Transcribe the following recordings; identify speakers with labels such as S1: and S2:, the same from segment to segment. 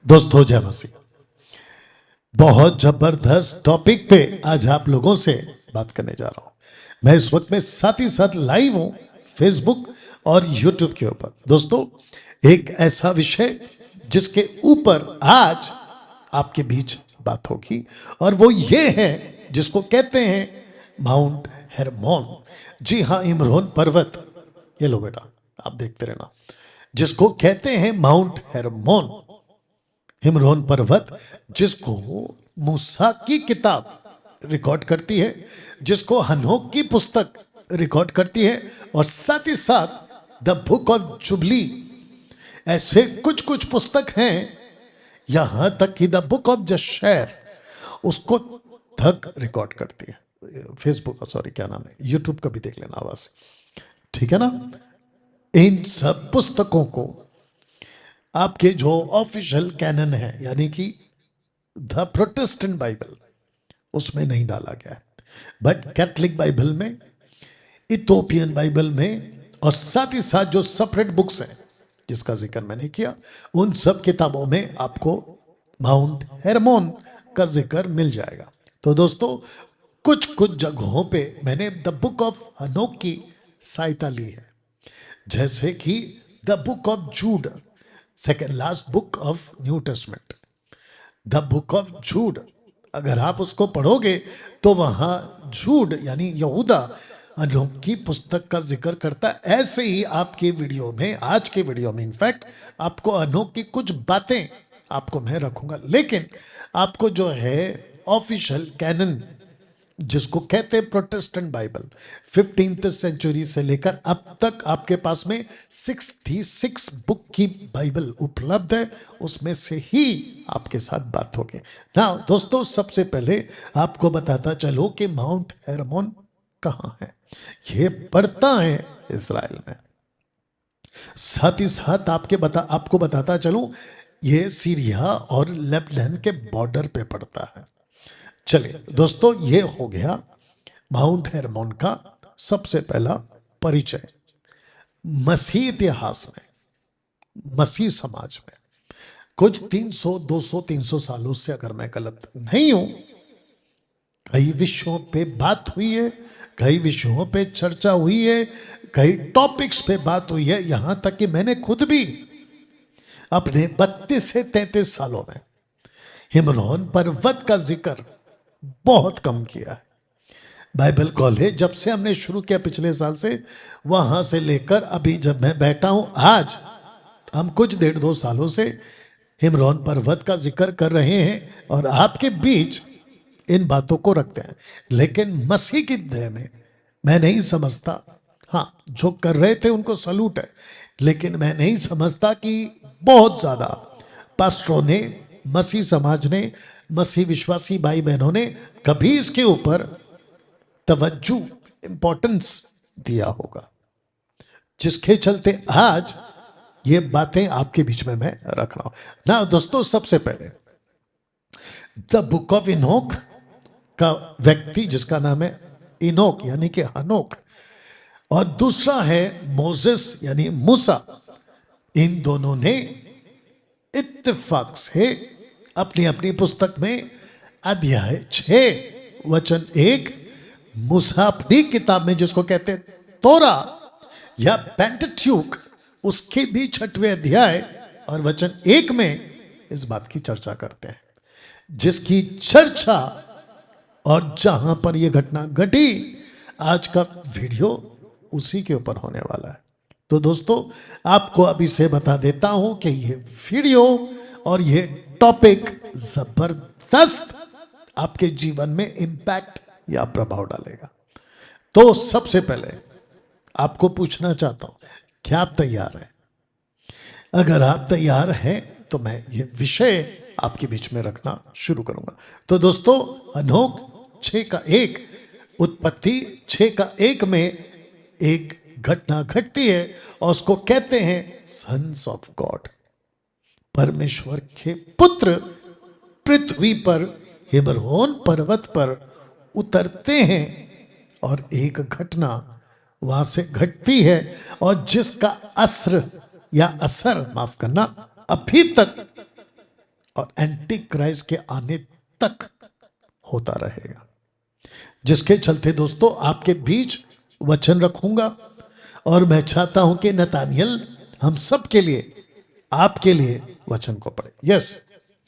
S1: दोस्तों जय मसीह। बहुत जबरदस्त टॉपिक पे आज आप लोगों से बात करने जा रहा हूं। मैं इस वक्त में साथ ही साथ लाइव हूं फेसबुक और यूट्यूब के ऊपर। दोस्तों एक ऐसा विषय जिसके ऊपर आज आपके बीच बात होगी और वो ये है जिसको कहते हैं माउंट हेरमोन। जी हाँ, इमरोन पर्वत। ये लो बेटा, आप देखते रहना। जिसको कहते हैं माउंट हेरमोन, हिमरोन पर्वत, जिसको मूसा की किताब रिकॉर्ड करती है, जिसको हनोक की पुस्तक रिकॉर्ड करती है और साथ ही साथ द बुक ऑफ जुबली। ऐसे कुछ कुछ पुस्तक हैं, यहां तक कि द बुक ऑफ जशैर उसको तक रिकॉर्ड करती है। फेसबुक, सॉरी क्या नाम है, यूट्यूब का भी देख लेना आवाज, ठीक है ना। इन सब पुस्तकों को आपके जो ऑफिशियल कैनन है यानी कि द प्रोटेस्टेंट बाइबल, उसमें नहीं डाला गया है, बट कैथलिक बाइबल में, इथोपियन बाइबल में और साथ ही साथ जो सेपरेट बुक्स हैं जिसका जिक्र मैंने किया, उन सब किताबों में आपको माउंट हेरमोन का जिक्र मिल जाएगा। तो दोस्तों कुछ कुछ जगहों पे मैंने द बुक ऑफ हनोक की सहायता ली है, जैसे कि the book of Jude, second last book of New Testament, the book of Jude. अगर आप उसको पढ़ोगे तो वहां जूड यानी यहूदा हनोक की पुस्तक का जिक्र करता है। ऐसे ही आपके वीडियो में, आज के वीडियो में इनफैक्ट आपको हनोक की कुछ बातें आपको मैं रखूंगा, लेकिन आपको जो है ऑफिशियल कैनन जिसको कहते हैं प्रोटेस्टेंट बाइबल, 15th सेंचुरी से लेकर अब तक आपके पास में 66 बुक की बाइबल उपलब्ध है, उसमें से ही आपके साथ बात होगी ना। दोस्तों सबसे पहले आपको बताता चलो कि माउंट हेरमोन कहाँ है। ये पड़ता है इजराइल में। साथ ही साथ आपको बताता चलूं, ये सीरिया और लेबनान के बॉर्डर पे पड़ता है। चलिए दोस्तों, ये हो गया माउंट हेरमोन का सबसे पहला परिचय। मसीह इतिहास में, मसीह समाज में कुछ 300 सालों से, अगर मैं गलत नहीं हूं, कई विषयों पे बात हुई है, कई विषयों पे चर्चा हुई है, कई टॉपिक्स पे बात हुई है। यहां तक कि मैंने खुद भी अपने 32 से 33 सालों में हिमरोन पर्वत का जिक्र बहुत कम किया है। बाइबल कॉलेज जब से हमने शुरू किया पिछले साल से, वहां से लेकर अभी जब मैं बैठा हूं आज, हम कुछ 1.5-2 सालों से हिमरोन पर्वत का जिक्र कर रहे हैं और आपके बीच इन बातों को रखते हैं। लेकिन मसीह की देह में मैं नहीं समझता, हाँ जो कर रहे थे उनको सलूट है, लेकिन मैं नहीं समझता कि बहुत ज्यादा पास्टरों ने, मसीह समाज ने, मसीह विश्वासी भाई बहनों ने कभी इसके ऊपर तवज्जो, इंपॉर्टेंस दिया होगा, जिसके चलते आज ये बातें आपके बीच में मैं रख रहा हूं ना। दोस्तों सबसे पहले द बुक ऑफ इनोक का व्यक्ति जिसका नाम है इनोक यानी कि हनोक, और दूसरा है मोसेस यानी मूसा। इन दोनों ने इत्तेफाक से अपनी अपनी पुस्तक में अध्याय 6 वचन 1, मूसा अपनी किताब में जिसको कहते हैं तोरा या पेंटेट्यूक, उसके भी 6वें अध्याय और वचन 1 में इस बात की चर्चा करते हैं, जिसकी चर्चा और जहां पर यह घटना घटी, आज का वीडियो उसी के ऊपर होने वाला है। तो दोस्तों आपको अभी से बता देता हूं कि ये वीडियो और ये टॉपिक जबरदस्त आपके जीवन में इंपैक्ट या प्रभाव डालेगा। तो सबसे पहले आपको पूछना चाहता हूं, क्या आप तैयार हैं? अगर आप तैयार हैं तो मैं ये विषय आपके बीच में रखना शुरू करूंगा। तो दोस्तों हनोक 6:1, उत्पत्ति 6:1 में एक घटना घटती है और उसको कहते हैं सन्स ऑफ गॉड, परमेश्वर के पुत्र पृथ्वी पर हिमरोन पर्वत पर उतरते हैं और एक घटना वहां से घटती है और जिसका असर या असर, माफ करना, अभी तक और एंटी क्राइस्ट के आने तक होता रहेगा, जिसके चलते दोस्तों आपके बीच वचन रखूंगा और मैं चाहता हूं कि नतानियल हम सब के लिए, आपके लिए वचन को पढ़े। यस।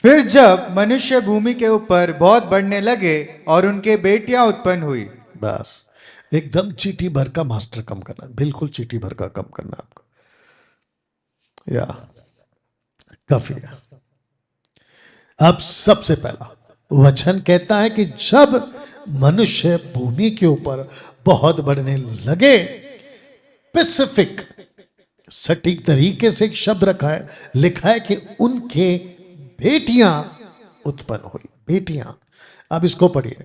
S2: फिर जब मनुष्य भूमि के ऊपर बहुत बढ़ने लगे और उनके बेटियां उत्पन्न हुई।
S1: बस एकदम चीटी भर का मास्टर कम करना, बिल्कुल चीटी भर का कम करना आपको, या काफी है। अब सबसे पहला वचन कहता है कि जब मनुष्य भूमि के ऊपर बहुत बढ़ने लगे, स्पेसिफिक सटीक तरीके से एक शब्द रखा है, लिखा है कि उनके बेटियां उत्पन्न हुई, बेटियां। अब इसको पढ़िए।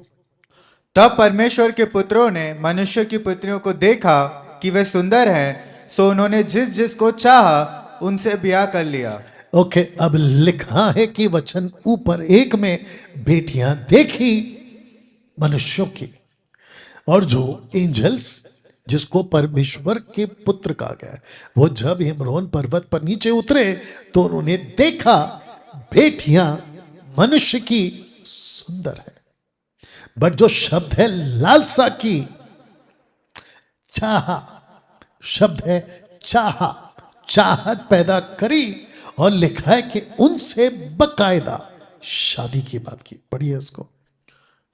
S2: तब परमेश्वर के पुत्रों ने मनुष्य की पुत्रियों को देखा कि वे सुंदर हैं, सो उन्होंने जिस जिसको चाहा उनसे ब्याह कर लिया।
S1: ओके, अब लिखा है कि वचन ऊपर एक में बेटियां देखी मनुष्यों की, और जो एंजल्स जिसको परमेश्वर के पुत्र कहा गया है, वो जब हिमरोन पर्वत पर नीचे उतरे तो उन्होंने देखा बेटियां मनुष्य की सुंदर है। बट जो शब्द है लालसा की, चाहा शब्द है, चाहा, चाहत पैदा करी, और लिखा है कि उनसे बकायदा शादी की बात की। पढ़िए उसको।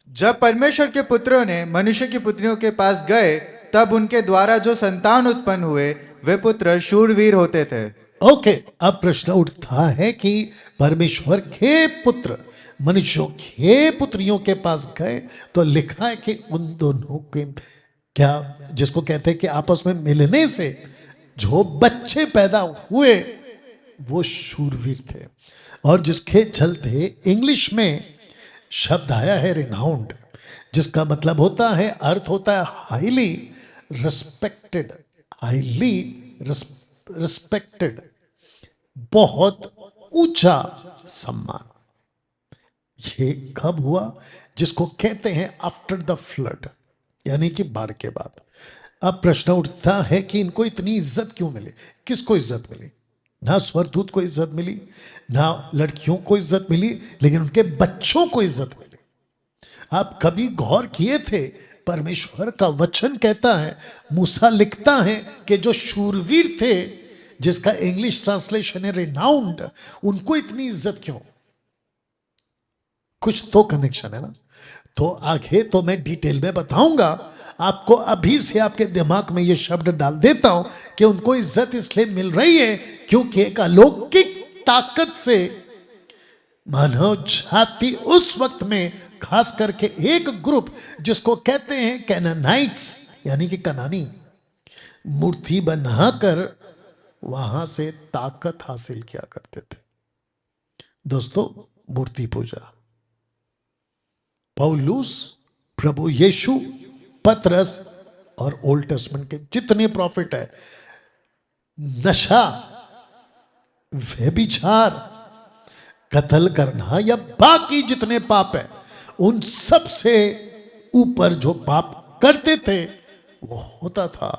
S2: जब परमेश्वर के पुत्रों ने मनुष्य की पुत्रियों के पास गए, तब उनके द्वारा जो संतान उत्पन्न हुए वे पुत्र शूरवीर होते थे।
S1: ओके, अब प्रश्न उठता है कि परमेश्वर के पुत्र मनुष्यों के पुत्रियों के पास गए तो लिखा है कि उन दोनों के क्या, जिसको कहते हैं कि आपस में मिलने से जो बच्चे पैदा हुए वो शूरवीर थे, और जिसके चलते इंग्लिश में शब्द आया है रिनाउंड, जिसका मतलब होता है, अर्थ होता है हाईली रिस्पेक्टेड, हाईली रिस्पेक्टेड, बहुत ऊंचा सम्मान। ये कब हुआ? जिसको कहते हैं आफ्टर द फ्लड, यानी कि बाढ़ के बाद। अब प्रश्न उठता है कि इनको इतनी इज्जत क्यों मिली? किसको इज्जत मिली? ना स्वर्गदूत को इज्जत मिली, ना लड़कियों को इज्जत मिली, लेकिन उनके बच्चों को इज्जत मिली। आप कभी गौर किए थे? परमेश्वर का वचन कहता है, मूसा लिखता है कि जो शूरवीर थे, जिसका इंग्लिश ट्रांसलेशन है रिनाउंड, उनको इतनी इज्जत क्यों? कुछ तो कनेक्शन है ना। तो आगे तो मैं डिटेल में बताऊंगा आपको, अभी से आपके दिमाग में ये शब्द डाल देता हूं कि उनको इज्जत इसलिए मिल रही है क्योंकि एक अलौकिक ताकत से मानव जाति उस वक्त में, खास करके एक ग्रुप जिसको कहते हैं कैनानाइट्स, यानी कि कनानी, मूर्ति बनाकर वहां से ताकत हासिल किया करते थे। दोस्तों, मूर्ति पूजा, पौलुस, प्रभु यीशु, पतरस और ओल्ड टेस्टमेंट के जितने प्रॉफिट है, नशा, व्यभिचार, कत्ल करना या बाकी जितने पाप है, उन सब से ऊपर जो पाप करते थे वो होता था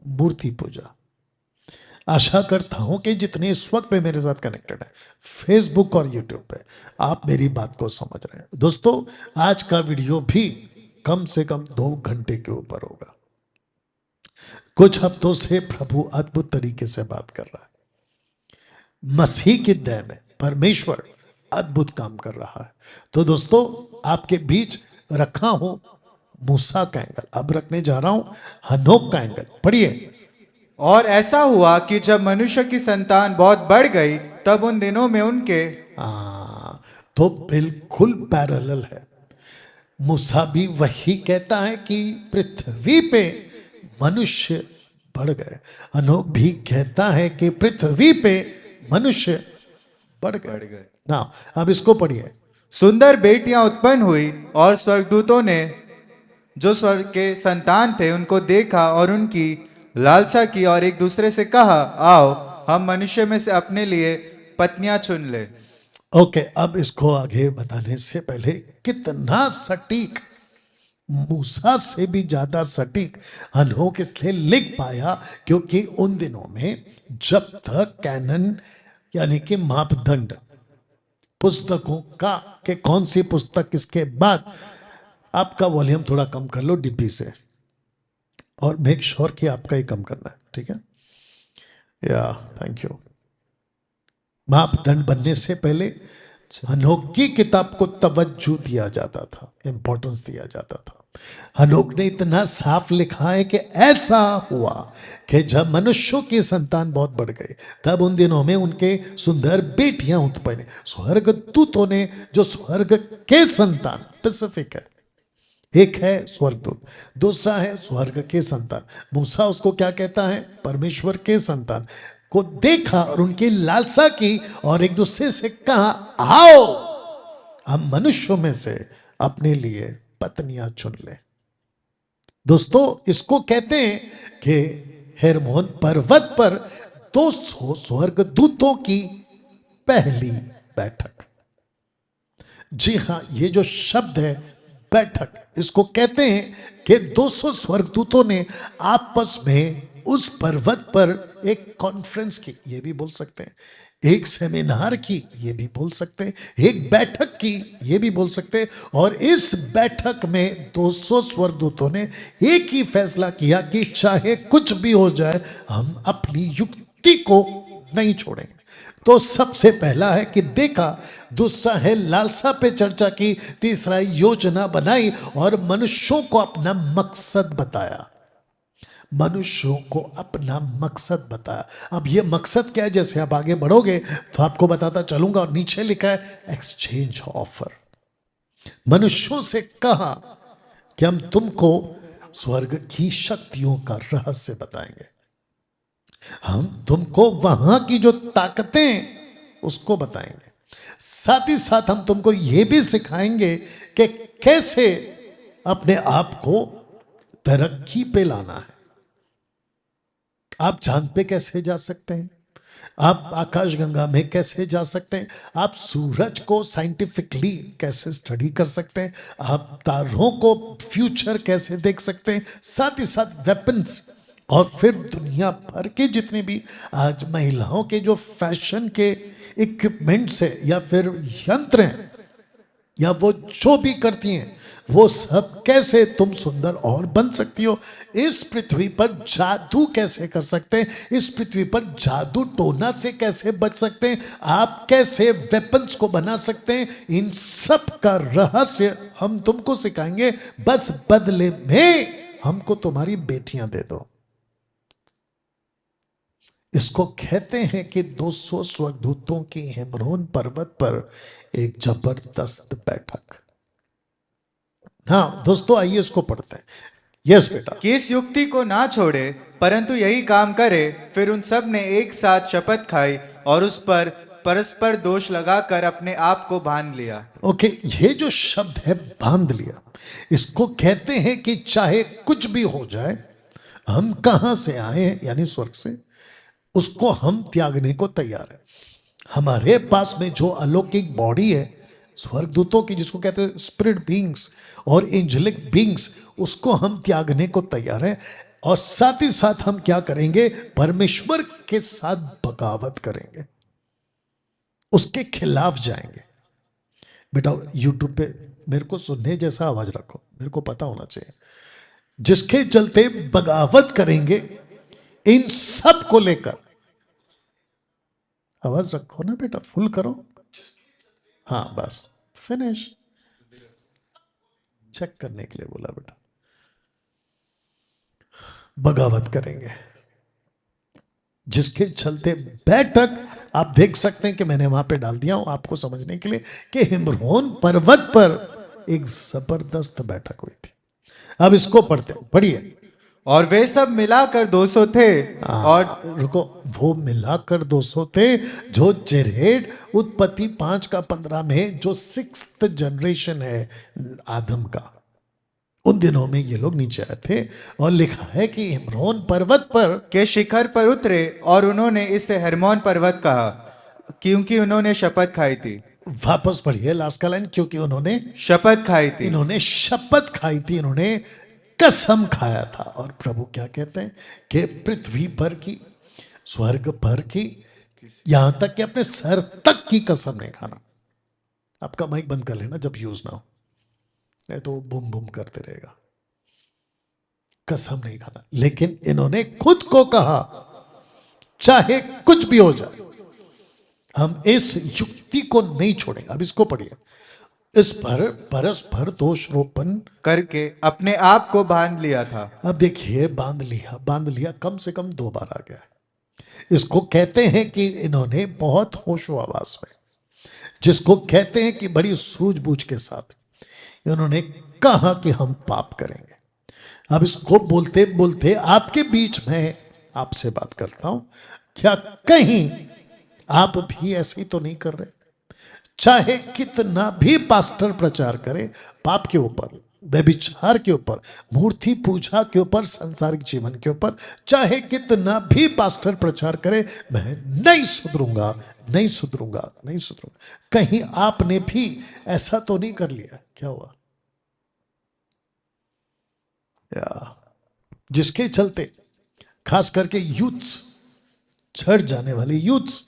S1: मूर्ति पूजा। आशा करता हूं कि जितने इस वक्त में मेरे साथ कनेक्टेड है फेसबुक और यूट्यूब पे, आप मेरी बात को समझ रहे हैं। दोस्तों, आज का वीडियो भी कम से कम 2 घंटे के ऊपर होगा। कुछ हफ्तों से प्रभु अद्भुत तरीके से बात कर रहा है, मसीह की दया में परमेश्वर अद्भुत काम कर रहा है। तो दोस्तों, आपके बीच रखा हूं मूसा का एंगल, अब रखने जा रहा हूं हनोक का एंगल। पढ़िए।
S2: और ऐसा हुआ कि जब मनुष्य की संतान बहुत बढ़ गई, तब उन दिनों में उनके
S1: तो बिल्कुल पैरेलल है। मूसा भी वही कहता है कि पृथ्वी पे मनुष्य बढ़ गए, हनोक भी कहता है कि पृथ्वी पे मनुष्य बढ़ गए ना। अब इसको पढ़िए।
S2: सुंदर बेटियां उत्पन्न हुई और स्वर्गदूतों ने जो स्वर्ग के संतान थे उनको देखा और उनकी लालसा की और एक दूसरे से कहा, आओ हम मनुष्य में से अपने लिए पत्नियां चुन ले।
S1: ओके, अब इसको आगे बताने से पहले कितना सटीक, मूसा से भी ज्यादा सटीक हनोक इसलिए लिख पाया क्योंकि उन दिनों में जब तक कैनन यानी कि मापदंड पुस्तकों का कि कौन सी पुस्तक किसके बाद। आपका वॉल्यूम थोड़ा कम कर लो डिब्बी से, और मेक श्योर कि आपका ही कम करना है, ठीक है। या थैंक यू। मापदंड बनने से पहले हनोक की किताब को तवज्जो दिया जाता था, इंपॉर्टेंस दिया जाता था। हनोक ने इतना साफ लिखा है कि ऐसा हुआ कि जब मनुष्यों की संतान बहुत बढ़ गई, तब उन दिनों में उनके सुंदर बेटियां उत्पन्न। स्वर्ग दूतों ने, जो स्वर्ग के संतान स्पेसिफिक है, एक है स्वर्गदूत, दूसरा है स्वर्ग के संतान। मूसा उसको क्या कहता है? परमेश्वर के संतान को देखा और उनकी लालसा की और एक दूसरे से कहा, आओ हम मनुष्यों में से अपने लिए पत्नियां चुन ले। दोस्तों, इसको कहते हैं कि हेर्मोन पर्वत पर 200 स्वर्गदूतों की पहली बैठक। जी हां, ये जो शब्द है बैठक, इसको कहते हैं कि 200 स्वर्गदूतों ने आपस में उस पर्वत पर एक कॉन्फ्रेंस की, ये भी बोल सकते हैं, एक सेमिनार की, ये भी बोल सकते हैं, एक बैठक की, ये भी बोल सकते हैं। और इस बैठक में 200 स्वर्गदूतों ने एक ही फैसला किया कि चाहे कुछ भी हो जाए, हम अपनी युक्ति को नहीं छोड़ेंगे। तो सबसे पहला है कि देखा, दूसरा है लालसा पे चर्चा की, तीसरा योजना बनाई और मनुष्यों को अपना मकसद बताया। मनुष्यों को अपना मकसद बताया। अब ये मकसद क्या है? जैसे आप आगे बढ़ोगे तो आपको बताता चलूंगा। और नीचे लिखा है एक्सचेंज ऑफर। मनुष्यों से कहा कि हम तुमको स्वर्ग की शक्तियों का रहस्य बताएंगे, हम तुमको वहां की जो ताकतें उसको बताएंगे, साथ ही साथ हम तुमको यह भी सिखाएंगे कि कैसे अपने आप को तरक्की पे लाना है। आप चांद पे कैसे जा सकते हैं, आप आकाशगंगा में कैसे जा सकते हैं, आप सूरज को साइंटिफिकली कैसे स्टडी कर सकते हैं, आप तारों को फ्यूचर कैसे देख सकते हैं, साथ ही साथ वेपन्स, और फिर दुनिया भर के जितने भी आज महिलाओं के जो फैशन के इक्विपमेंट्स है या फिर यंत्र हैं, या वो जो भी करती हैं, वो सब कैसे तुम सुंदर और बन सकती हो। इस पृथ्वी पर जादू कैसे कर सकते हैं, इस पृथ्वी पर जादू टोना से कैसे बच सकते हैं, आप कैसे वेपन्स को बना सकते हैं, इन सब का रहस्य हम तुमको सिखाएंगे। बस बदले में हमको तुम्हारी बेटियां दे दो। इसको कहते हैं कि 200 स्वर्गदूतों की हेमरोन पर्वत पर एक जबरदस्त बैठक। हाँ दोस्तों, आइए इसको पढ़ते हैं। यस बेटा।
S2: कि इस युक्ति को ना छोड़े परंतु यही काम करे। फिर उन सब ने एक साथ शपथ खाई और उस पर परस्पर दोष लगाकर अपने आप को बांध लिया।
S1: ओके, ये जो शब्द है बांध लिया, इसको कहते हैं कि चाहे कुछ भी हो जाए, हम कहां से आए हैं यानी स्वर्ग से, उसको हम त्यागने को तैयार है। हमारे पास में जो अलौकिक बॉडी है स्वर्गदूतों की, जिसको कहते हैं स्पिरिट बीइंग्स और एंजेलिक बीइंग्स, उसको हम त्यागने को तैयार हैं। और साथ ही साथ हम क्या करेंगे? परमेश्वर के साथ बगावत करेंगे, उसके खिलाफ जाएंगे। बेटा यूट्यूब पे मेरे को सुनने जैसा आवाज रखो, मेरे को पता होना चाहिए। जिसके चलते बगावत करेंगे इन सब को लेकर। आवाज रखो ना बेटा, फुल करो। हाँ बस, फिनिश। चेक करने के लिए बोला बेटा। बगावत करेंगे, जिसके चलते बैठक आप देख सकते हैं कि मैंने वहां पे डाल दिया हूं आपको समझने के लिए कि हिमरोन पर्वत पर एक जबरदस्त बैठक हुई थी। अब इसको पढ़ते हैं, पढ़िए।
S2: और वे सब मिलाकर 200 थे। और
S1: रुको, वो मिलाकर 200 थे जो जेरेड उत्पत्ति 5 का 15 में जो 6th जनरेशन है आदम का, उन दिनों में ये लोग नीचे आए थे। और लिखा है कि हिमरोन पर्वत पर
S2: के शिखर पर उतरे और उन्होंने इसे हेर्मोन पर्वत कहा क्योंकि उन्होंने शपथ खाई थी।
S1: वापस पढ़िए लास्ट का लाइन, क्योंकि उन्होंने
S2: शपथ खाई थी।
S1: इन्होंने शपथ खाई थी, इन्होंने कसम खाया था। और प्रभु क्या कहते हैं कि पृथ्वी पर की, स्वर्ग पर की, यहां तक कि अपने सर तक की कसम नहीं खाना। आपका माइक बंद कर लेना जब यूज ना हो, नहीं तो बूम बूम करते रहेगा। कसम नहीं खाना। लेकिन इन्होंने खुद को कहा चाहे कुछ भी हो जाए हम इस युक्ति को नहीं छोड़ेंगे। अब इसको पढ़िए, इस पर परस्पर दोषारोपण
S2: करके अपने आप को बांध लिया था।
S1: अब देखिए, बांध लिया कम से कम 2 बार आ गया है। इसको कहते हैं कि इन्होंने बहुत होशो आवाज में, जिसको कहते हैं कि बड़ी सूझबूझ के साथ इन्होंने कहा कि हम पाप करेंगे। अब इसको बोलते बोलते आपके बीच में आपसे बात करता हूं, क्या कहीं आप भी ऐसे ही तो नहीं कर रहे? चाहे कितना भी पास्टर प्रचार करे पाप के ऊपर, व्यभिचार के ऊपर, मूर्ति पूजा के ऊपर, सांसारिक जीवन के ऊपर, चाहे कितना भी पास्टर प्रचार करे मैं नहीं सुधरूंगा, नहीं सुधरूंगा, नहीं सुधरूंगा, कहीं आपने भी ऐसा तो नहीं कर लिया? क्या हुआ? जिसके चलते खास करके यूथ्स, छड़ जाने वाले यूथ्स,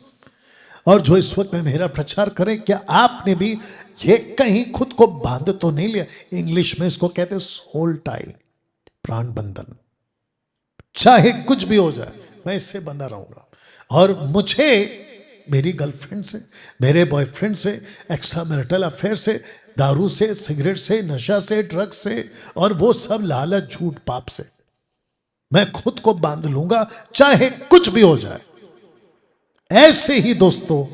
S1: और जो इस वक्त में मेरा प्रचार करें, क्या आपने भी ये कहीं खुद को बांध तो नहीं लिया? इंग्लिश में इसको कहते हैं सोल टाई, प्राण बंधन। चाहे कुछ भी हो जाए मैं इससे बंधा रहूंगा, और मुझे मेरी गर्लफ्रेंड से, मेरे बॉयफ्रेंड से, एक्स्ट्रा मैरिटल अफेयर से, दारू से, सिगरेट से, नशा से, ड्रग्स से, और वो सब लालच, झूठ, पाप से मैं खुद को बांध लूंगा चाहे कुछ भी हो जाए। ऐसे ही दोस्तों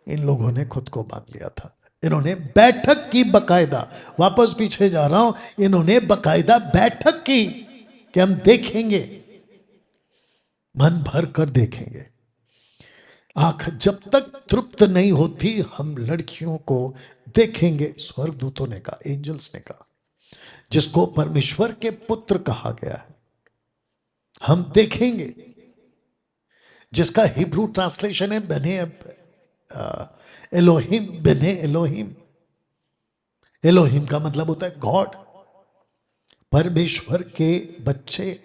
S1: इन लोगों ने खुद को बांध लिया था। इन्होंने बैठक की, बकायदा, वापस पीछे जा रहा हूं, इन्होंने बकायदा बैठक की कि हम देखेंगे, मन भर कर देखेंगे। आंख जब तक तृप्त नहीं होती हम लड़कियों को देखेंगे। स्वर्गदूतों ने कहा, एंजल्स ने कहा, जिसको परमेश्वर के पुत्र कहा गया है, हम देखेंगे। जिसका हिब्रू ट्रांसलेशन है बने एलोहिम, बने एलोहिम। एलोहिम का मतलब होता है गॉड, परमेश्वर के बच्चे,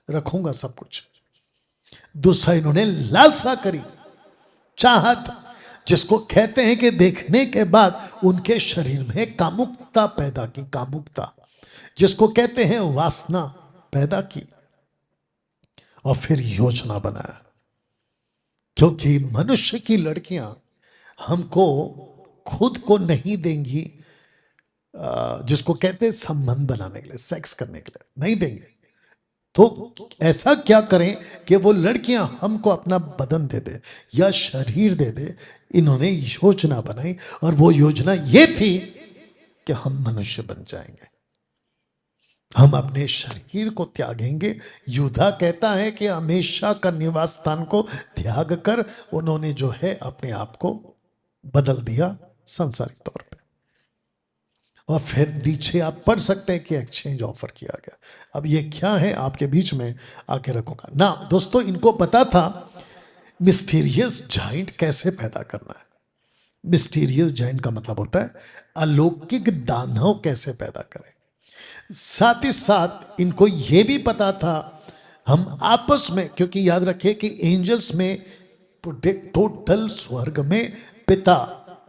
S1: रखूंगा सब कुछ। दूसरा इन्होंने लालसा करी, चाहत, जिसको कहते हैं कि देखने के बाद उनके शरीर में कामुकता पैदा की, कामुकता, जिसको कहते हैं वासना पैदा की, और फिर योजना बनाया। क्योंकि मनुष्य की लड़कियां हमको खुद को नहीं देंगी, जिसको कहते हैं संबंध बनाने के लिए, सेक्स करने के लिए नहीं देंगे, तो ऐसा क्या करें कि वो लड़कियां हमको अपना बदन दे दे या शरीर दे दे। इन्होंने योजना बनाई, और वो योजना ये थी कि हम मनुष्य बन जाएंगे, हम अपने शरीर को त्यागेंगे। यूदा कहता है कि हमेशा का निवास स्थान को त्याग कर उन्होंने जो है अपने आप को बदल दिया सांसारिक तौर पे। और फिर नीचे आप पढ़ सकते हैं कि एक्सचेंज ऑफर किया गया। अब ये क्या है आपके बीच में आके रखूंगा ना। दोस्तों इनको पता था मिस्टीरियस जाइंट कैसे पैदा करना है। मिस्टीरियस जाइंट का मतलब होता है अलौकिक दानव कैसे पैदा करें। साथ ही साथ इनको यह भी पता था हम आपस में, क्योंकि याद रखिए कि एंजल्स में टोटल स्वर्ग में पिता,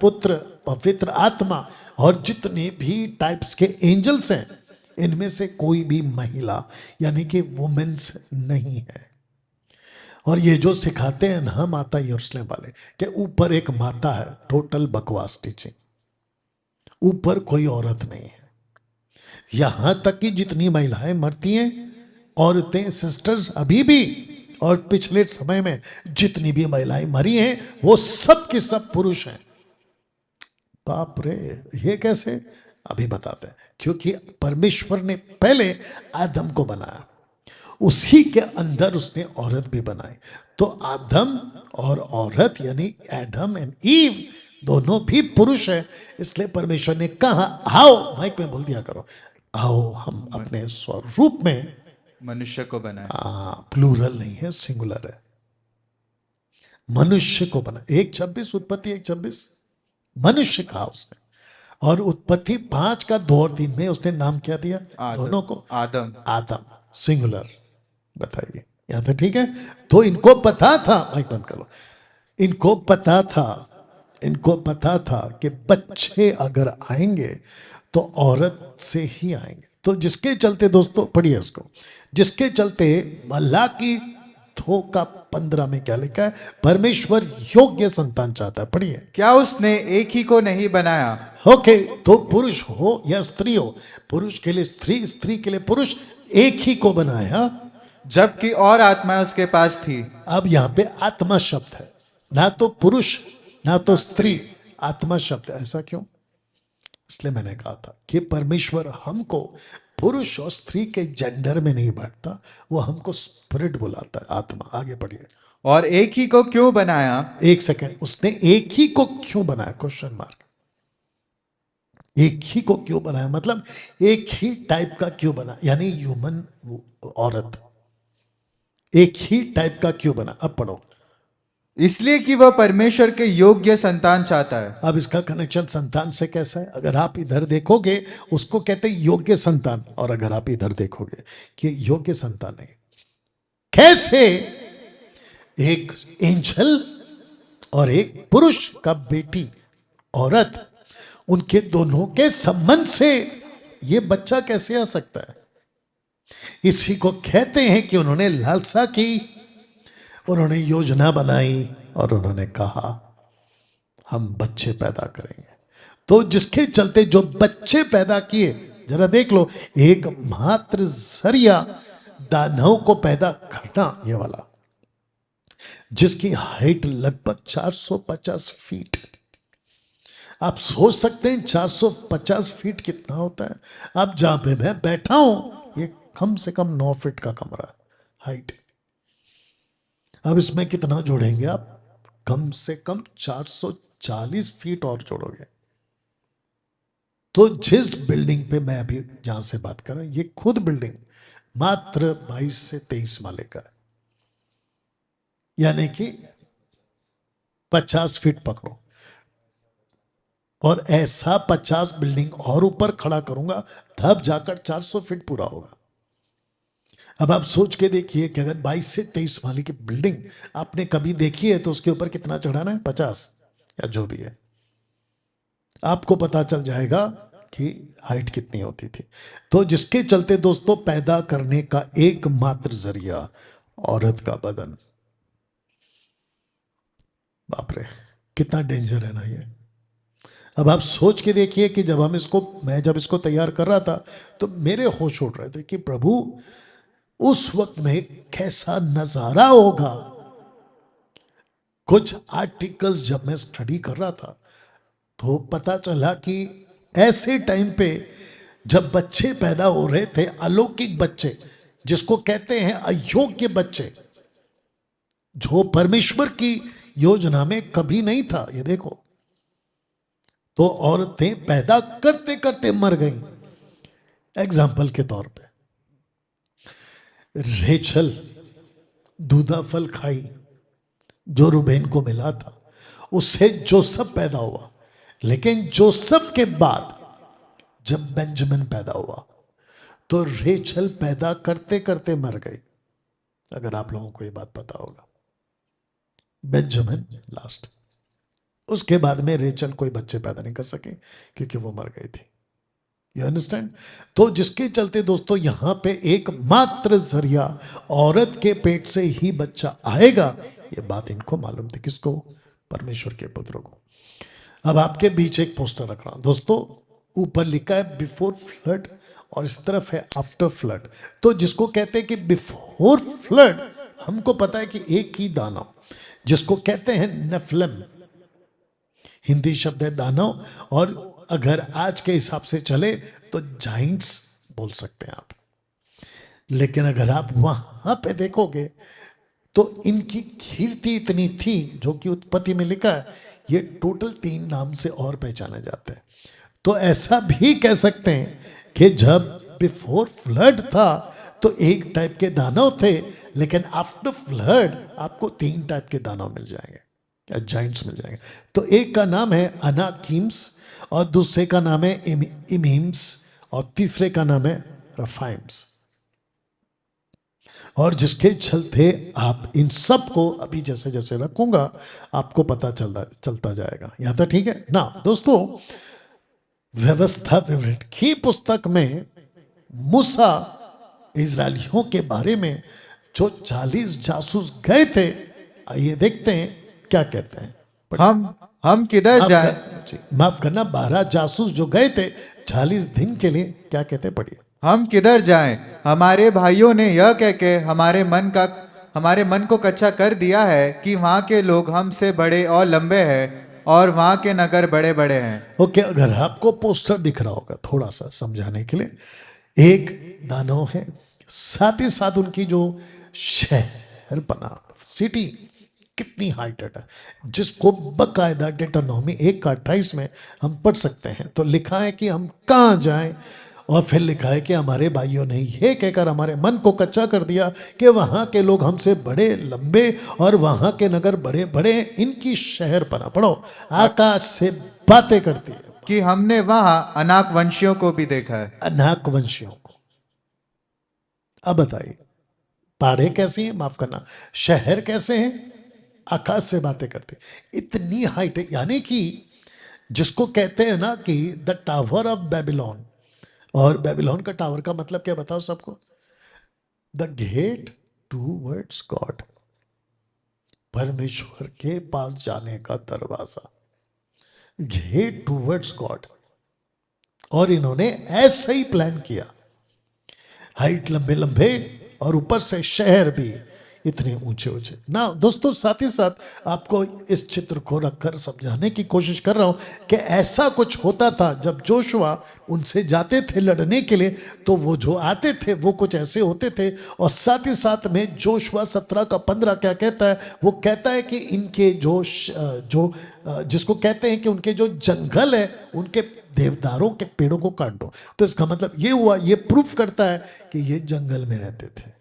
S1: पुत्र, पवित्र आत्मा और जितने भी टाइप्स के एंजल्स हैं, इनमें से कोई भी महिला यानी कि वुमेन्स नहीं है। और ये जो सिखाते हैं ना माता यरूशलेम वाले कि ऊपर एक माता है, टोटल बकवास टीचिंग। ऊपर कोई औरत नहीं है। यहां तक कि जितनी महिलाएं मरती हैं, औरतें, सिस्टर्स, अभी भी और पिछले समय में जितनी भी महिलाएं मरी हैं वो सब के सब पुरुष हैं। बाप रे, ये कैसे? अभी बताते हैं। क्योंकि परमेश्वर ने पहले आदम को बनाया, उसी के अंदर उसने औरत भी बनाई। तो आदम और औरत यानी एडम एंड ईव दोनों भी पुरुष है। इसलिए परमेश्वर ने कहा आओ, माइक में बोल दिया करो, आओ हम अपने स्वरूप में
S2: मनुष्य को बनाए।
S1: प्लूरल नहीं है, सिंगुलर है। मनुष्य को बना। 1:26 उत्पत्ति 1:26 मनुष्य कहा उसने। और उत्पत्ति 5 का 2 और 3 में उसने नाम क्या दिया दोनों को?
S2: आदम।
S1: आदम सिंगुलर। बताइए यहां तक ठीक है? तो इनको पता था, माइक बंद करो, इनको पता था इनको पता था कि बच्चे अगर आएंगे तो औरत से ही आएंगे। तो जिसके चलते दोस्तों पढ़िए इसको, जिसके चलते मलाकी 2:15 में क्या लिखा है, परमेश्वर योग्य संतान चाहता है। पढ़िए।
S2: क्या उसने एक ही को नहीं बनाया?
S1: ओके, तो पुरुष हो या स्त्री हो, पुरुष के लिए स्त्री, स्त्री के लिए पुरुष, एक ही को बनाया,
S2: जबकि और आत्मा उसके पास थी।
S1: अब यहां पे आत्मा शब्द है, ना तो पुरुष ना तो स्त्री, आत्मा शब्द है। ऐसा क्यों? इसलिए मैंने कहा था कि परमेश्वर हमको पुरुष और स्त्री के जेंडर में नहीं बांटता, वो हमको स्पिरिट बुलाता है, आत्मा। आगे बढ़िए।
S2: और एक ही को क्यों बनाया?
S1: एक सेकेंड, उसने एक ही को क्यों बनाया? Question mark. एक ही को क्यों बनाया मतलब एक ही टाइप का क्यों बना, यानी ह्यूमन औरत एक ही टाइप का क्यों बना? अब पढ़ो।
S2: इसलिए कि वह परमेश्वर के योग्य संतान चाहता है।
S1: अब इसका कनेक्शन संतान से कैसा है? अगर आप इधर देखोगे उसको कहते हैं योग्य संतान, और अगर आप इधर देखोगे कि योग्य संतान नहीं। कैसे? एक एंजल और एक पुरुष का बेटी औरत, उनके दोनों के संबंध से ये बच्चा कैसे आ सकता है? इसी को कहते हैं कि उन्होंने लालसा की, उन्होंने योजना बनाई और उन्होंने कहा हम बच्चे पैदा करेंगे। तो जिसके चलते जो बच्चे पैदा किए, जरा देख लो, एक मात्र जरिया दानव को पैदा करना, ये वाला जिसकी हाइट लगभग 450 फीट। आप सोच सकते हैं 450 फीट कितना होता है? अब जहां पे मैं बैठा हूं ये कम से कम 9 फीट का कमरा है हाइट। अब इसमें कितना जोड़ेंगे आप? कम से कम 440 फीट और जोड़ोगे। तो जिस बिल्डिंग पे मैं अभी जहां से बात कर रहा हूं, ये खुद बिल्डिंग मात्र 22 से 23 माले का है, यानी कि 50 फीट पकड़ो, और ऐसा 50 बिल्डिंग और ऊपर खड़ा करूंगा तब जाकर 400 फीट पूरा होगा। अब आप सोच के देखिए कि अगर 22 से 23 माले की बिल्डिंग आपने कभी देखी है तो उसके ऊपर कितना चढ़ाना है? 50 या जो भी है, आपको पता चल जाएगा कि हाइट कितनी होती थी। तो जिसके चलते दोस्तों पैदा करने का एकमात्र जरिया औरत का बदन। बाप रे, कितना डेंजर है ना ये। अब आप सोच के देखिए कि जब मैं जब इसको तैयार कर रहा था तो मेरे होश उड़ रहे थे कि प्रभु उस वक्त में कैसा नजारा होगा। कुछ आर्टिकल्स जब मैं स्टडी कर रहा था तो पता चला कि ऐसे टाइम पे जब बच्चे पैदा हो रहे थे, अलौकिक बच्चे, जिसको कहते हैं अयोग्य बच्चे, जो परमेश्वर की योजना में कभी नहीं था, ये देखो, तो औरतें पैदा करते करते मर गईं। एग्जाम्पल के तौर पे रेचल दूधा फल खाई जो रूबेन को मिला था, उससे जोसेफ पैदा हुआ। लेकिन जोसेफ के बाद जब बेंजामिन पैदा हुआ तो रेचल पैदा करते करते मर गई। अगर आप लोगों को ये बात पता होगा, बेंजामिन लास्ट, उसके बाद में रेचल कोई बच्चे पैदा नहीं कर सके क्योंकि वो मर गई थी। You understand? तो जिसके चलते दोस्तों यहां पे एकमात्र जरिया औरत के पेट से ही बच्चा आएगा, ये बात इनको मालूम थी। किसको? परमेश्वर के पुत्रों को। अब आपके बीच एक पोस्टर रख रहा हूं दोस्तों, ऊपर लिखा है बिफोर फ्लड और इस तरफ है आफ्टर फ्लड। तो जिसको कहते हैं कि बिफोर फ्लड, हमको पता है कि एक ही दानव, जिसको कहते हैं नेफिलिम, हिंदी शब्द है दानव, और अगर आज के हिसाब से चले तो जाइंट्स बोल सकते हैं आप। लेकिन अगर आप वहां पे देखोगे तो इनकी कीर्ति इतनी थी, जो कि उत्पत्ति में लिखा है, ये टोटल 3 नाम से और पहचाने जाते हैं। तो ऐसा भी कह सकते हैं कि जब बिफोर फ्लड था तो एक टाइप के दानव थे, लेकिन आफ्टर फ्लड आपको 3 टाइप के दानव मिल जाएंगे या जाइंट्स मिल जाएंगे। तो एक का नाम है अनाकीम्स, और दूसरे का नाम है इमीम्स, और तीसरे का नाम है रफाइम्स। और जिसके चलते आप इन सब को अभी जैसे जैसे रखूंगा आपको पता चलता जाएगा। यहाँ तक ठीक है ना दोस्तों। व्यवस्था विवरण की पुस्तक में मूसा इजरायलियों के बारे में जो 40 जासूस गए थे, आइए देखते हैं क्या कहते हैं।
S2: हम किधर जाएं?
S1: माफ करना 12 जासूस जो गए थे 40 दिन के लिए, क्या कहते हैं पढ़िए।
S2: हम किधर जाएं? हमारे भाइयों ने यह कह के हमारे मन को कच्चा कर दिया है कि वहाँ के लोग हमसे बड़े और लंबे हैं और वहाँ के नगर बड़े बड़े हैं।
S1: ओके, अगर आपको पोस्टर दिख रहा होगा थोड़ा सा समझाने के लिए, एक दानव है, साथ ही साथ उनकी जो शहर बना सिटी कितनी हाइटेड है, जिसको बकायदा डिटरनॉमी 1:28 में हम पढ़ सकते हैं। तो लिखा है कि हम कहाँ जाएं, और फिर लिखा है कि हमारे भाइयों ने ये कहकर हमारे मन को कच्चा कर दिया कि वहाँ के लोग हमसे बड़े लंबे और वहाँ के नगर बड़े बड़े, इनकी शहर बना। पढ़ो, आकाश से बातें करती है
S2: कि हमने वहाँ अनाक वंशियों को भी देखा है।
S1: अनाक वंशियों को। अब बताइए पहाड़े कैसी हैं, माफ करना शहर कैसे हैं, आकाश से बातें करते, इतनी हाइट है। यानी कि जिसको कहते हैं ना कि द टावर ऑफ बेबीलोन, और बेबीलोन का टावर का मतलब क्या बताओ सबको, द गेट टूवर्ड्स गॉड, परमेश्वर के पास जाने का दरवाजा, गेट टूवर्ड्स गॉड। और इन्होंने ऐसा ही प्लान किया, हाइट लंबे लंबे और ऊपर से शहर भी इतने ऊंचे ऊंचे ना। दोस्तों साथ ही साथ आपको इस चित्र को रखकर समझाने की कोशिश कर रहा हूं कि ऐसा कुछ होता था जब जोशुआ उनसे जाते थे लड़ने के लिए, तो वो जो आते थे वो कुछ ऐसे होते थे। और साथ ही साथ में जोशुआ 17:15 क्या कहता है, वो कहता है कि इनके जो जिसको कहते हैं कि उनके जो जंगल है उनके देवदारों के पेड़ों को काट दो। तो इसका मतलब ये हुआ, ये प्रूफ करता है कि ये जंगल में रहते थे।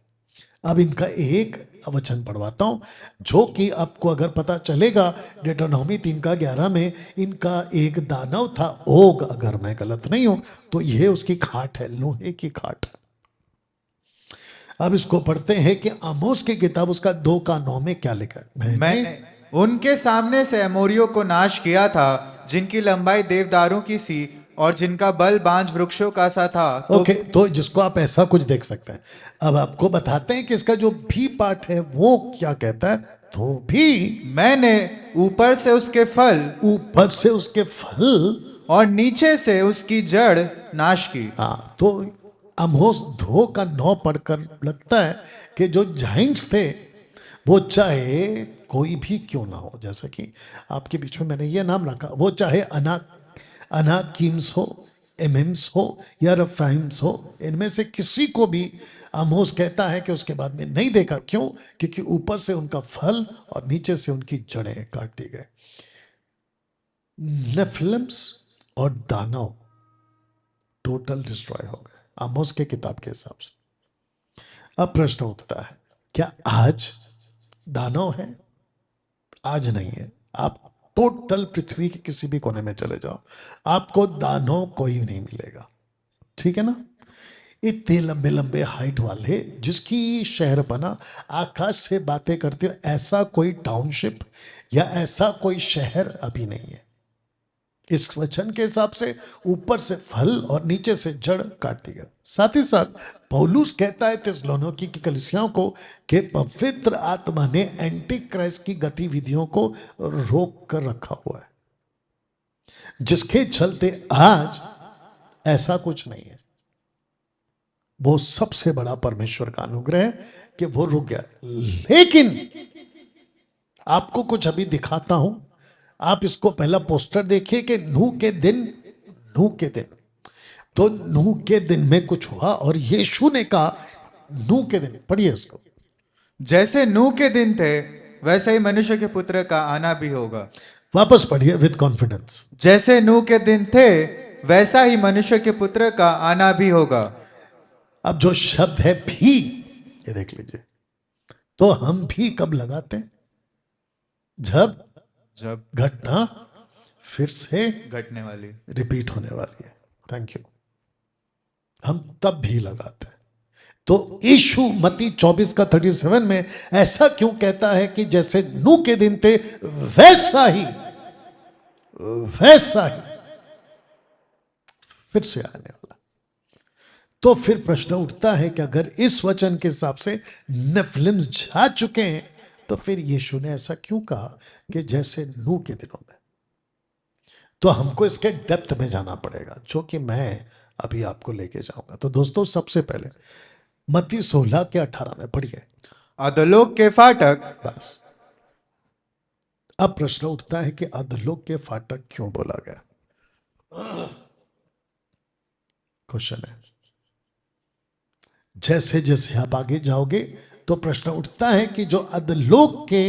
S1: अब इनका एक वचन पढ़वाता हूं जो कि आपको अगर पता चलेगा, डिटरनॉमी 3:11 में इनका एक दानव था ओग, अगर मैं गलत नहीं हूं तो ये उसकी खाट है, लोहे की खाट। अब इसको पढ़ते हैं कि आमोस की किताब उसका 2:9 में क्या लिखा है।
S2: मैंने उनके सामने से अमोरियों को नाश किया था, जिनकी लंबाई देवदारों की सी और जिनका बल बांज वृक्षों का सा था।
S1: तो जिसको आप ऐसा कुछ देख सकते हैं। अब आपको बताते हैं कि इसका जो भी पार्ट है वो क्या कहता है। तो भी
S2: मैंने ऊपर से उसके फल और नीचे से उसकी जड़ नाश की।
S1: हाँ, तो आमोस 2:9 पढ़कर लगता है कि जो जाइंट्स थे वो चाहे कोई भी क्यों ना हो, जैसा कि आपके बीच में मैंने ये नाम रखा, वो चाहे अनाकीम्स हो, एमिम्स हो या रफाइम्स हो, इनमें से किसी को भी आमोस कहता है कि उसके बाद में नहीं देखा। क्यों? क्योंकि ऊपर से उनका फल और नीचे से उनकी जड़ें काट दी गए। नेफिलिम्स और दानव टोटल डिस्ट्रॉय हो गए आमोस के किताब के हिसाब से। अब प्रश्न उठता है, क्या आज दानव है? आज नहीं है। आप टोटल पृथ्वी के किसी भी कोने में चले जाओ, आपको दानव कोई नहीं मिलेगा। ठीक है ना? इतने लंबे लंबे हाइट वाले, जिसकी शहर बना आकाश से बातें करते हो, ऐसा कोई टाउनशिप या ऐसा कोई शहर अभी नहीं है। इस वचन के हिसाब से ऊपर से फल और नीचे से जड़ काट दी गई। साथ ही साथ पौलुस कहता है थिस्सलुनीके की कलीसियाओं को कि पवित्र आत्मा ने एंटी क्राइस्ट की गतिविधियों को रोक कर रखा हुआ है, जिसके चलते आज ऐसा कुछ नहीं है। वो सबसे बड़ा परमेश्वर का अनुग्रह है कि वो रुक गया। लेकिन आपको कुछ अभी दिखाता हूं, आप इसको पहला पोस्टर देखिए कि नूह के दिन तो नूह के दिन में कुछ हुआ और यीशु ने कहा नूह के दिन, पढ़िए इसको,
S2: जैसे नूह के दिन थे वैसे ही मनुष्य के पुत्र का आना भी होगा।
S1: वापस पढ़िए विद कॉन्फिडेंस।
S2: जैसे नूह के दिन थे वैसा ही मनुष्य के पुत्र का आना भी होगा।
S1: अब जो शब्द है भी, ये देख लीजिए, तो हम भी कब लगाते हैं? जब घटना फिर से
S2: घटने वाली,
S1: रिपीट होने वाली है। Thank you. हम तब भी लगाते हैं। तो यीशु मत्ती 24 का 37 में ऐसा क्यों कहता है कि जैसे नूह के दिन थे वैसा ही फिर से आने वाला। तो फिर प्रश्न उठता है कि अगर इस वचन के हिसाब से नेफिलिम जा चुके हैं तो फिर यीशु ने ऐसा क्यों कहा कि जैसे नूह के दिनों में। तो हमको इसके डेप्थ में जाना पड़ेगा, जो कि मैं अभी आपको लेके जाऊंगा। तो दोस्तों, सबसे पहले मत्ती 16 के 18 में पढ़िए।
S2: अधोलोक के फाटक,
S1: बस अब प्रश्न उठता है कि अधोलोक के फाटक क्यों बोला गया। क्वेश्चन है। जैसे जैसे आप आगे जाओगे तो प्रश्न उठता है कि जो अधोलोक के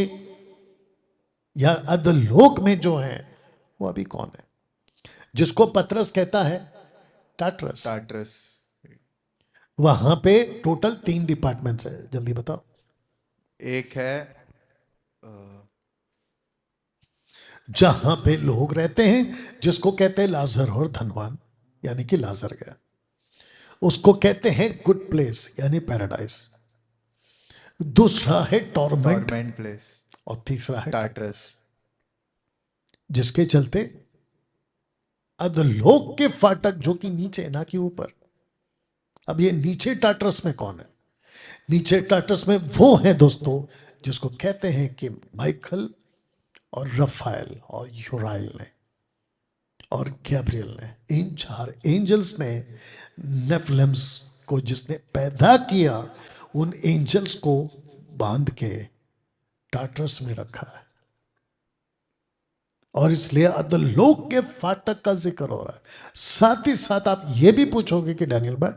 S1: या अधोलोक में जो है वो अभी कौन है, जिसको पतरस कहता है टाटरस।
S2: टाटरस,
S1: वहां पे टोटल 3 डिपार्टमेंट्स है, जल्दी बताओ।
S2: एक है
S1: जहां पे लोग रहते हैं, जिसको कहते हैं लाजर और धनवान, यानी कि लाजर गया। उसको कहते हैं गुड प्लेस यानी पैराडाइज। दूसरा है टॉर्मेंट
S2: टॉर्मेंट प्लेस,
S1: और तीसरा है
S2: टाटरस।
S1: जिसके चलते अधोलोक के फाटक, जो कि नीचे ना कि ऊपर। अब ये नीचे टाटरस में कौन है? नीचे टाटरस में वो है दोस्तों जिसको कहते हैं कि माइकल और रफाएल और यूराइल ने और गैब्रियल ने, इन 4 एंजल्स ने नेफिलिम्स को जिसने पैदा किया, उन एंजल्स को बांध के टाटरस में रखा है। और इसलिए अधोलोक के फाटक का जिक्र हो रहा है। साथ ही साथ आप ये भी पूछोगे कि डैनियल भाई,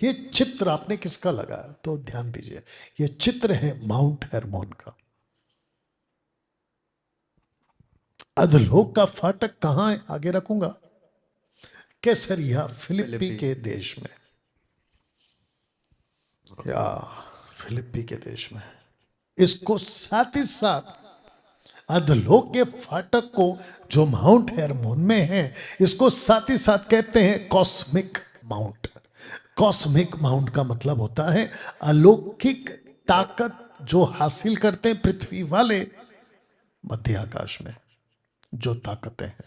S1: ये चित्र आपने किसका लगाया? तो ध्यान दीजिए, ये चित्र है माउंट हेरमोन का। अधोलोक का फाटक कहां है आगे रखूंगा, कैसरिया फिलिप्पी के देश में, या फिलिप्पी के देश में। इसको साथ ही साथ अधोलोक के फाटक को जो माउंट हेरमोन में है, इसको साथ ही साथ कहते हैं कॉस्मिक माउंट। कॉस्मिक माउंट का मतलब होता है अलौकिक ताकत जो हासिल करते हैं पृथ्वी वाले मध्य आकाश में जो ताकतें हैं,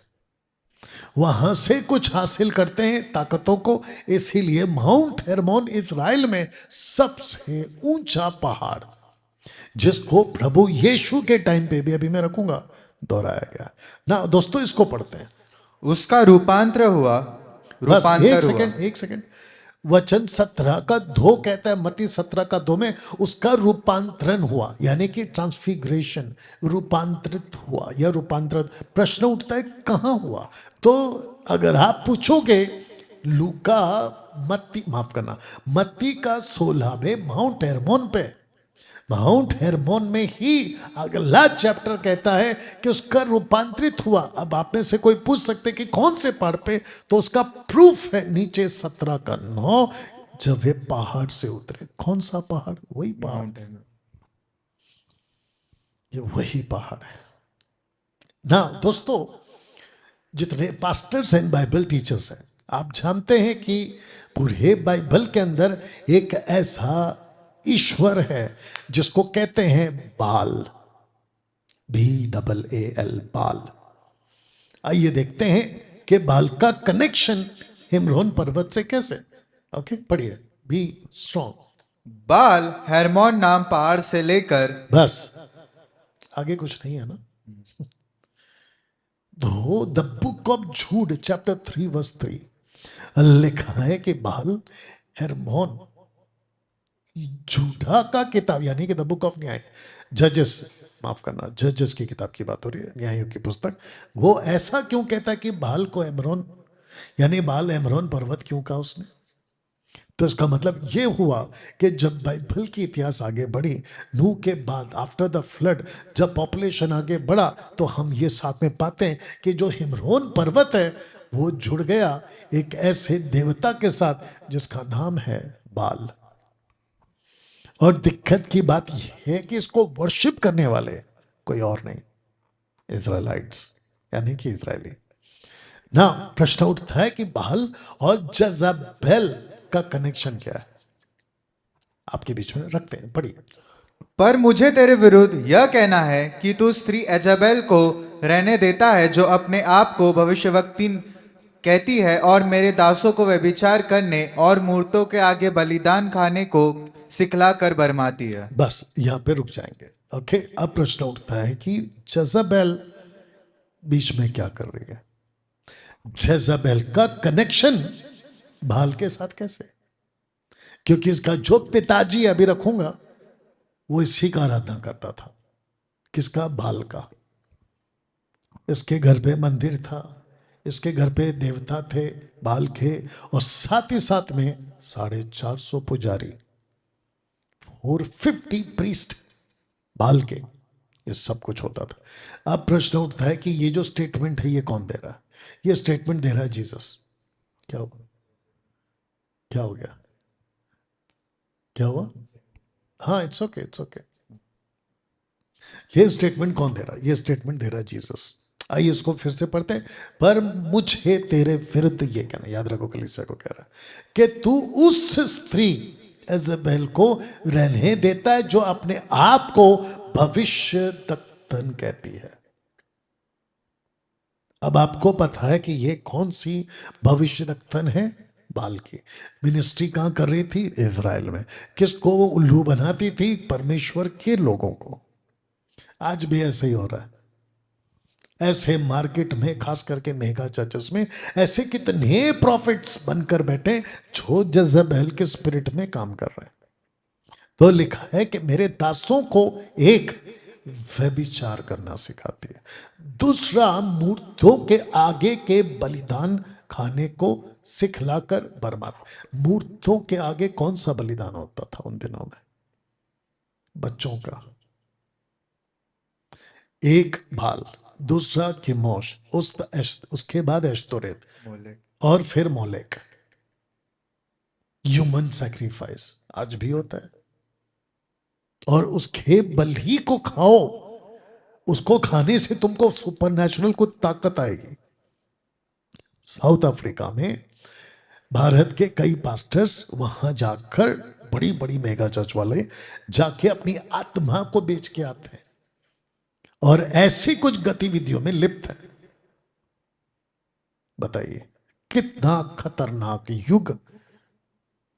S1: वहां से कुछ हासिल करते हैं ताकतों को। इसीलिए माउंट हेरमोन इजराइल में सबसे ऊंचा पहाड़, जिसको प्रभु यीशु के टाइम पे भी, अभी मैं रखूंगा, दोहराया गया ना। दोस्तों, इसको पढ़ते हैं।
S2: उसका रूपांतर हुआ,
S1: बस
S2: रूपांतर
S1: एक सेकंड। वचन 17 का 2 कहता है, मत्ती 17 का 2 में उसका रूपांतरण हुआ, यानी कि ट्रांसफिग्रेशन, रूपांतरित हुआ या रूपांतरित। प्रश्न उठता है कहां हुआ? तो अगर आप पूछोगे लूका, मत्ती, माफ करना, मत्ती का 16 में माउंट हेरमोन पे, माउंट हेरमोन में ही अगला चैप्टर कहता है कि उसका रूपांतरित हुआ। अब आप में से कोई पूछ सकते कि कौन से पहाड़ पे, तो उसका प्रूफ है नीचे 17 का 9, जब वे पहाड़ से उतरे। कौन सा पहाड़? वही पहाड़, ये वही पहाड़ है ना। दोस्तों, जितने पास्टर्स एंड बाइबल टीचर्स हैं, आप जानते हैं कि पूरे बाइबल के अंदर एक ऐसा ईश्वर है जिसको कहते हैं बाल, BAAL, बाल। आइए देखते हैं कि बाल का कनेक्शन हिमरोन पर्वत से कैसे। ओके, पढ़िए, बी स्ट्रॉन्ग।
S2: बाल हेरमोन नाम पहाड़ से लेकर,
S1: बस, आगे कुछ नहीं है ना। तो the book of Jude chapter 3 verse 3 लिखा है कि बाल हेरमोन, झूठा का किताब, यानी कि द बुक ऑफ न्याय, जजेस, माफ करना, जजेस की किताब की बात हो रही है, न्यायों की पुस्तक। वो ऐसा क्यों कहता है कि बाल को एमरोन, यानी बाल एमरोन पर्वत क्यों कहा उसने? तो इसका मतलब ये हुआ कि जब बाइबल की इतिहास आगे बढ़ी, नूह के बाद, आफ्टर द फ्लड, जब पॉपुलेशन आगे बढ़ा, तो हम ये साथ में पाते हैं कि जो हिमरोन पर्वत है वो जुड़ गया एक ऐसे देवता के साथ जिसका नाम है बाल। और दिक्कत की बात यह है कि इसको वर्शिप करने वाले कोई और नहीं, इजराइलाइट्स, यानी कि इजरायली ना। प्रश्न उठता है कि बाल और जज़ाबेल का कनेक्शन क्या है? आपके बीच में रखते हैं। पढ़िए।
S2: पर मुझे तेरे विरुद्ध यह कहना है कि तू स्त्री एजाबेल को रहने देता है, जो अपने आप को भविष्यवक्ता कहती है और मेरे दासों को व्यभिचार करने और मूर्तों के आगे बलिदान खाने को सिखला कर भरमाती है।
S1: बस यहाँ पे रुक जाएंगे। ओके, अब प्रश्न उठता है कि जज़ाबेल बीच में क्या कर रही है? जज़ाबेल का कनेक्शन बाल के साथ कैसे? क्योंकि इसका जो पिताजी अभी रखूंगा वो इसी का आराधना करता था। किसका? बाल का। इसके घर पे मंदिर था, इसके घर पे देवता थे बाल के, और साथ ही साथ में 450 पुजारी और 50 प्रीस्ट बाल के, ये सब कुछ होता था। अब प्रश्न उठता है कि ये जो स्टेटमेंट है ये कौन दे रहा है? ये स्टेटमेंट दे रहा है जीसस। क्या हुआ? क्या हो गया? क्या हुआ? हाँ, इट्स ओके, इट्स ओके। ये स्टेटमेंट कौन दे रहा है? ये स्टेटमेंट दे रहा है जीसस। आइए इसको फिर से पढ़ते हैं। पर मुझे तेरे विरुद्ध ये कहना, याद रखो कलीसिया को कह रहा है कि तू उस स्त्री एजेबेल को रहने देता है जो अपने आप को भविष्यद्वक्ता कहती है। अब आपको पता है कि ये कौन सी भविष्यद्वक्ता है? बाल की। मिनिस्ट्री कहां कर रही थी? इज़राइल में। किसको वो उल्लू बनाती थी? परमेश्वर के लोगों को। आज भी ऐसे ही हो रहा है। ऐसे मार्केट में, खास करके मेगा चर्चेस में, ऐसे कितने प्रॉफिट्स बनकर बैठे जो जज़ाबेल के स्पिरिट में काम कर रहे हैं। तो लिखा है कि मेरे दासों को एक व्यभिचार करना सिखाती है, दूसरा मूर्तों के आगे के बलिदान खाने को सिखलाकर बर्बाद। मूर्तों के आगे कौन सा बलिदान होता था उन दिनों में? बच्चों का। एक बाल, दूसरा किमोश, उसके बाद एश्तोरेत, और फिर मोलेक। ह्यूमन सैक्रिफाइस आज भी होता है। और उसके बलि को खाओ, उसको खाने से तुमको सुपरनैचुरल को ताकत आएगी। साउथ अफ्रीका में भारत के कई पास्टर्स वहां जाकर, बड़ी बड़ी मेगा चर्च वाले जाके अपनी आत्मा को बेच के आते हैं और ऐसी कुछ गतिविधियों में लिप्त है। बताइए कितना खतरनाक युग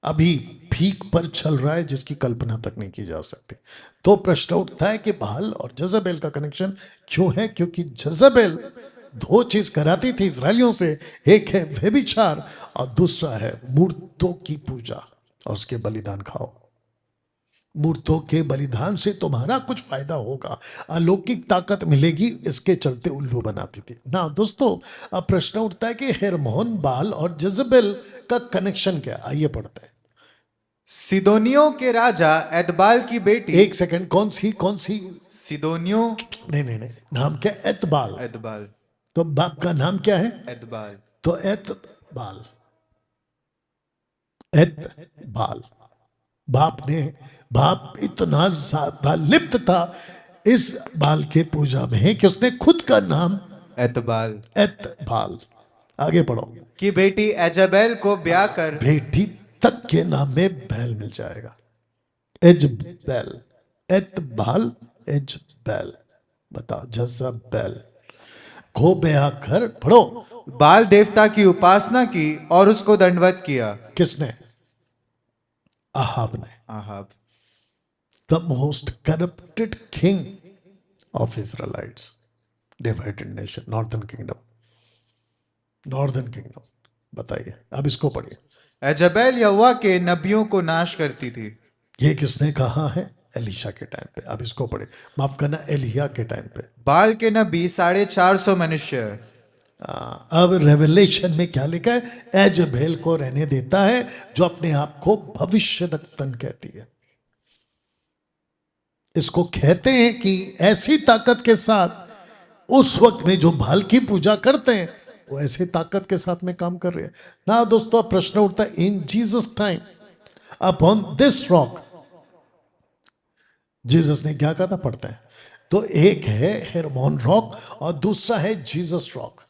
S1: अभी भीख पर चल रहा है, जिसकी कल्पना तक नहीं की जा सकती। तो प्रश्न उठता है कि बाल और जज़ाबेल का कनेक्शन क्यों है? क्योंकि जज़ाबेल दो चीज कराती थी इस्राएलियों से, एक है व्यभिचार और दूसरा है मूर्तों की पूजा, और उसके बलिदान खाओ। मूर्तों के बलिदान से तुम्हारा कुछ फायदा होगा, अलौकिक ताकत मिलेगी, इसके चलते उल्लू बनाती थी ना। दोस्तों, अब प्रश्न उठता है कि हेरमोन, बाल और जज़ाबेल का कनेक्शन क्या? आइए पढ़ते हैं।
S2: सिदोनियों के राजा एतबाल की बेटी।
S1: एक सेकंड, कौन सी?
S2: सिदोनियों।
S1: नहीं, नाम क्या? एतबाल।
S2: एतबाल।
S1: तो बाप का नाम क्या है?
S2: एतबाल।
S1: तो एतबाल, एतबाल। बाप इतना ज्यादा लिप्त था इस बाल के पूजा में कि उसने खुद का नाम एतबाल। आगे पढ़ो।
S2: की बेटी एजाबेल को ब्याह कर।
S1: बेटी तक के नाम में बैल मिल जाएगा। एजबेल, एतबाल, एजबेल। बता, जज़ाबेल को ब्याह कर, पढ़ो,
S2: बाल देवता की उपासना की और उसको दंडवत किया।
S1: किसने? आहाब ने।
S2: Ahab,
S1: the most corrupted king of Israelites, divided nation, northern kingdom. बताइए, अब इसको पढ़िए।
S2: एजाबेल यहोवा के नबियों को नाश करती थी।
S1: ये किसने कहा है? एलीशा के टाइम पे। अब इसको पढ़े, माफ करना, एलिया के टाइम पे।
S2: बाल के नबी 450 मनुष्य।
S1: अब रेवलेशन में क्या लिखा है? एजबेल को रहने देता है जो अपने आप को भविष्यद्वक्ता कहती है। इसको कहते हैं कि ऐसी ताकत के साथ उस वक्त में जो बाल की पूजा करते हैं वो ऐसी ताकत के साथ में काम कर रहे हैं ना। दोस्तों, प्रश्न उठता है, इन Jesus time upon this rock, Jesus ने क्या कहा था? पढ़ते हैं। तो एक है हेरमोन रॉक और दूसरा है जीसस रॉक।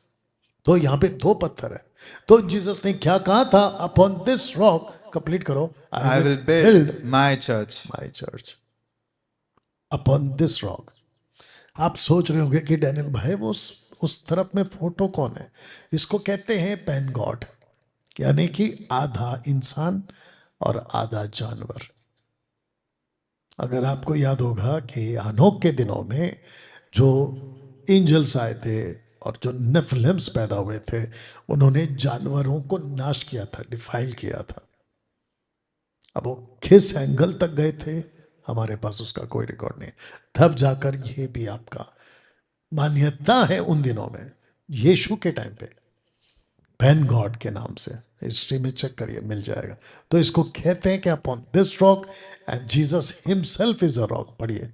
S1: तो यहां पे दो पत्थर है। तो जीसस ने क्या कहा था? अपॉन दिस रॉक कंप्लीट करो।
S2: I will build my church.
S1: My church upon this rock. आप सोच रहे होंगे कि डैनियल भाई वो उस तरफ में फोटो कौन है? इसको कहते हैं पैन गॉड, यानी कि आधा इंसान और आधा जानवर। अगर आपको याद होगा कि हनोक के दिनों में जो एंजल्स आए थे और जो नेफिलिम्स पैदा हुए थे, उन्होंने जानवरों को नाश किया था, डिफाइल किया था। अब वो किस एंगल तक गए थे हमारे पास उसका कोई रिकॉर्ड नहीं। तब जाकर ये भी आपका मान्यता है उन दिनों में, यीशु के टाइम पे पैन गॉड के नाम से, हिस्ट्री में चेक करिए मिल जाएगा। तो इसको कहते हैं कि upon this rock and Jesus himself is a rock. पढ़िए।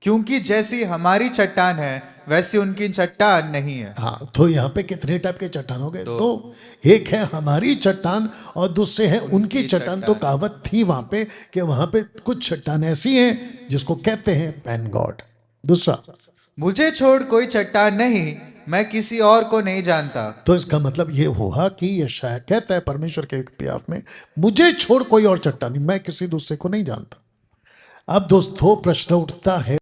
S2: क्योंकि जैसी हमारी चट्टान है वैसी उनकी चट्टान नहीं है।
S1: हाँ, तो यहाँ पे कितने टाइप के चट्टान हो गए? तो एक है हमारी चट्टान और दूसरे है उनकी चट्टान। तो कहावत थी वहां पे कि वहां पे कुछ चट्टान ऐसी हैं जिसको कहते हैं पैन गॉड। दूसरा,
S2: मुझे छोड़ कोई चट्टान नहीं, मैं किसी और को नहीं जानता।
S1: तो इसका मतलब ये हुआ कि यशायाह कहता है परमेश्वर के प्यार में, मुझे छोड़ कोई और चट्टान नहीं, मैं किसी दूसरे को नहीं जानता। अब दोस्तों प्रश्न उठता है